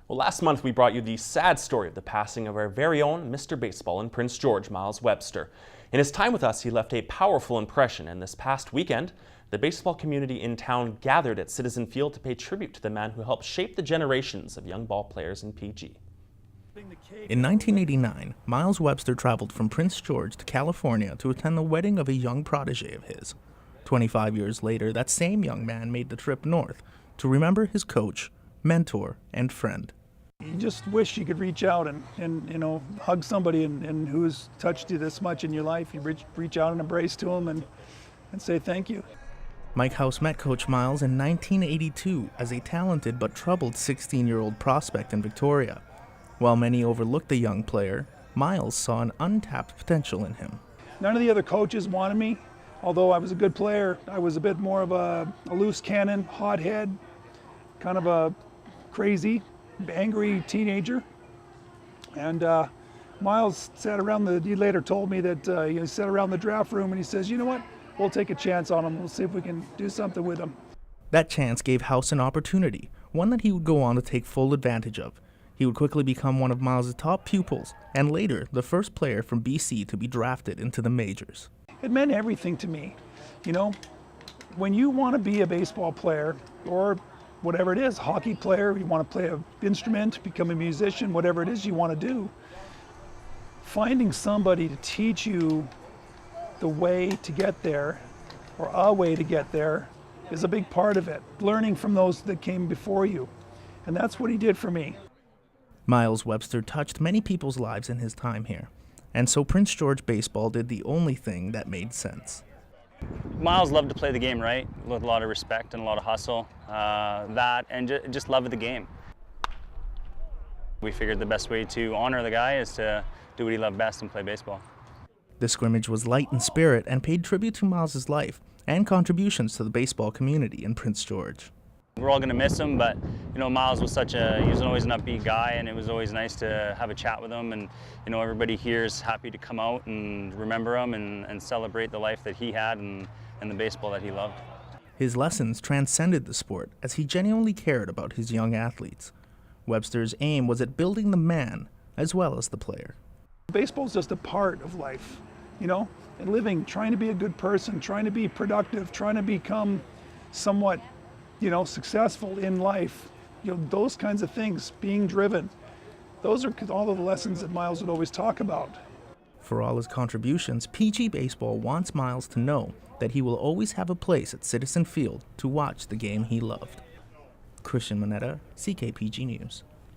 Well, last month we brought you the sad story of the passing of our very own Mr. Baseball in Prince George, Miles Webster. In his time with us, he left a powerful impression, and this past weekend, the baseball community in town gathered at Citizen Field to pay tribute to the man who helped shape the generations of young ball players in PG. In 1989, Miles Webster traveled from Prince George to California to attend the wedding of a young protege of his. 25 years later, that same young man made the trip north to remember his coach, mentor, and friend. You just wish you could reach out and hug somebody and who's touched you this much in your life. You reach out and embrace to them and say thank you. Mike House met Coach Miles in 1982 as a talented but troubled 16-year-old prospect in Victoria. While many overlooked the young player, Miles saw an untapped potential in him. None of the other coaches wanted me. Although I was a good player, I was a bit more of a loose cannon, hothead, kind of a crazy, angry teenager. And Miles sat around he later told me that he sat around the draft room and he says, you know what, we'll take a chance on him. We'll see if we can do something with him. That chance gave House an opportunity, one that he would go on to take full advantage of. He would quickly become one of Miles' top pupils, and later the first player from BC to be drafted into the majors. It meant everything to me. You know, when you want to be a baseball player or whatever it is, hockey player, you want to play an instrument, become a musician, whatever it is you want to do, finding somebody to teach you the way to get there or a way to get there is a big part of it. Learning from those that came before you. And that's what he did for me. Miles Webster touched many people's lives in his time here. And so Prince George baseball did the only thing that made sense. Miles loved to play the game right, with a lot of respect and a lot of hustle, and just love of the game. We figured the best way to honor the guy is to do what he loved best and play baseball. The scrimmage was light in spirit and paid tribute to Miles' life and contributions to the baseball community in Prince George. We're all going to miss him, but Miles was he was always an upbeat guy, and it was always nice to have a chat with him. And everybody here is happy to come out and remember him and celebrate the life that he had and the baseball that he loved. His lessons transcended the sport as he genuinely cared about his young athletes. Webster's aim was at building the man as well as the player. Baseball is just a part of life, and living, trying to be a good person, trying to be productive, trying to become somewhat successful in life, those kinds of things, being driven. Those are all of the lessons that Miles would always talk about. For all his contributions, PG Baseball wants Miles to know that he will always have a place at Citizen Field to watch the game he loved. Christian Moneta, CKPG News.